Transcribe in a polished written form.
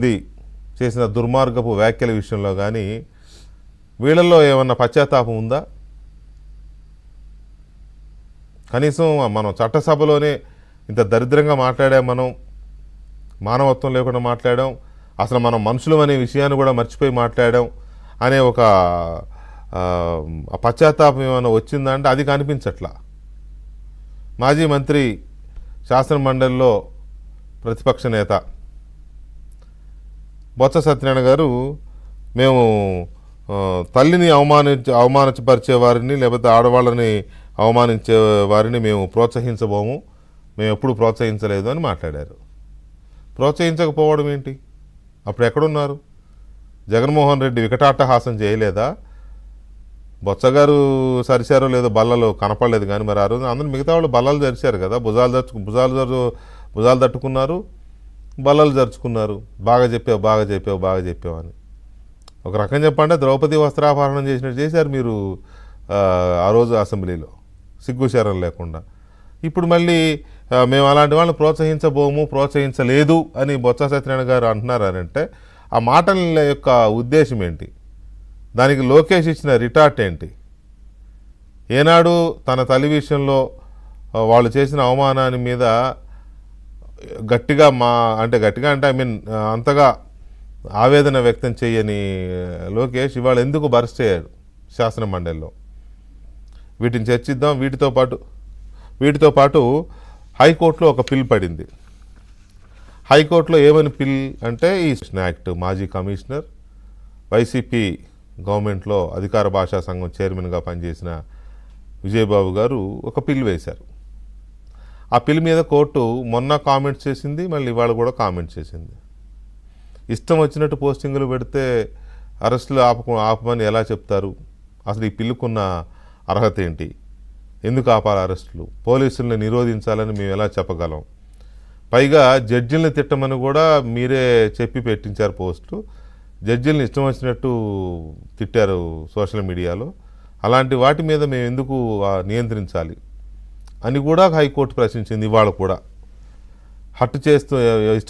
ఇది చేసిన దుర్మార్గపు వ్యాఖ్యల విషయంలో కానీ వీళ్ళల్లో ఏమన్నా పశ్చాత్తాపం ఉందా? కనీసం మనం చట్టసభలోనే ఇంత దరిద్రంగా మాట్లాడాం, మనం మానవత్వం లేకుండా మాట్లాడాం, అసలు మనం మనుషులం అనే విషయాన్ని కూడా మర్చిపోయి మాట్లాడాం అనే ఒక పశ్చాత్తాపం ఏమైనా వచ్చిందా అంటే అది కనిపించట్లా. మాజీ మంత్రి, శాసన మండలిలో ప్రతిపక్ష నేత బొత్స సత్యనారాయణ గారు, మేము తల్లిని అవమానపరిచే వారిని లేకపోతే ఆడవాళ్ళని అవమానించే వారిని మేము ప్రోత్సహించబోము, మేము ఎప్పుడు ప్రోత్సహించలేదు అని మాట్లాడారు. ప్రోత్సహించకపోవడం ఏంటి? అప్పుడు ఎక్కడున్నారు? జగన్మోహన్ రెడ్డి వికటాట్టహాసం చేయలేదా? బొత్స గారు సరిచారో లేదో బల్లలు కనపడలేదు, కానీ మరి ఆ రోజు అందరూ మిగతా వాళ్ళు బల్లలు జరిచారు కదా, భుజాలు తట్టుకున్నారు, బల్లలు జరుచుకున్నారు. బాగా చెప్పావు అని. ఒక రకం చెప్పంటే ద్రౌపది వస్త్రాపహరణం చేసినట్టు చేశారు మీరు ఆ రోజు అసెంబ్లీలో, సిగ్గుచారం లేకుండా. ఇప్పుడు మళ్ళీ మేము అలాంటి వాళ్ళని ప్రోత్సహించలేదు అని బొత్స సత్యనారాయణ గారు అంటున్నారంటే ఆ మాటల యొక్క ఉద్దేశం ఏంటి? దానికి లోకేష్ ఇచ్చిన రిటార్ట్ ఏంటి? ఏనాడు తన తల్లి విషయంలో వాళ్ళు చేసిన అవమానాన్ని మీద గట్టిగా ఐ మీన్ అంతగా ఆవేదన వ్యక్తం చేయని లోకేష్ ఇవాళ ఎందుకు బరస్ట్ అయ్యాడు శాసన మండలిలో? వీటిని చర్చిద్దాం. వీటితో పాటు హైకోర్టులో ఒక పిల్ పడింది. హైకోర్టులో ఏమని పిల్ అంటే, ఈ యాక్ట్ మాజీ కమిషనర్, వైసీపీ గవర్నమెంట్లో అధికార భాషా సంఘం చైర్మన్గా పనిచేసిన విజయబాబు గారు ఒక పిల్ వేశారు. ఆ పిల్ మీద కోర్టు మొన్న కామెంట్స్ చేసింది, మళ్ళీ ఇవాళ కూడా కామెంట్ చేసింది. ఇష్టం వచ్చినట్టు పోస్టింగులు పెడితే అరెస్టులు ఆపమని ఎలా చెప్తారు? అసలు ఈ పిల్లుకున్న అర్హత ఏంటి? ఎందుకు ఆపాలి అరెస్టులు? పోలీసుల్ని నిరోధించాలని మేము ఎలా చెప్పగలం? పైగా జడ్జిల్ని తిట్టమని కూడా మీరే చెప్పి పెట్టించారు పోస్టు. జడ్జిల్ని ఇష్టం వచ్చినట్టు తిట్టారు సోషల్ మీడియాలో. అలాంటి వాటి మీద మేము ఎందుకు నియంత్రించాలి అని కూడా హైకోర్టు ప్రశ్నించింది. ఇవాళ కూడా హట్టు చేస్తూ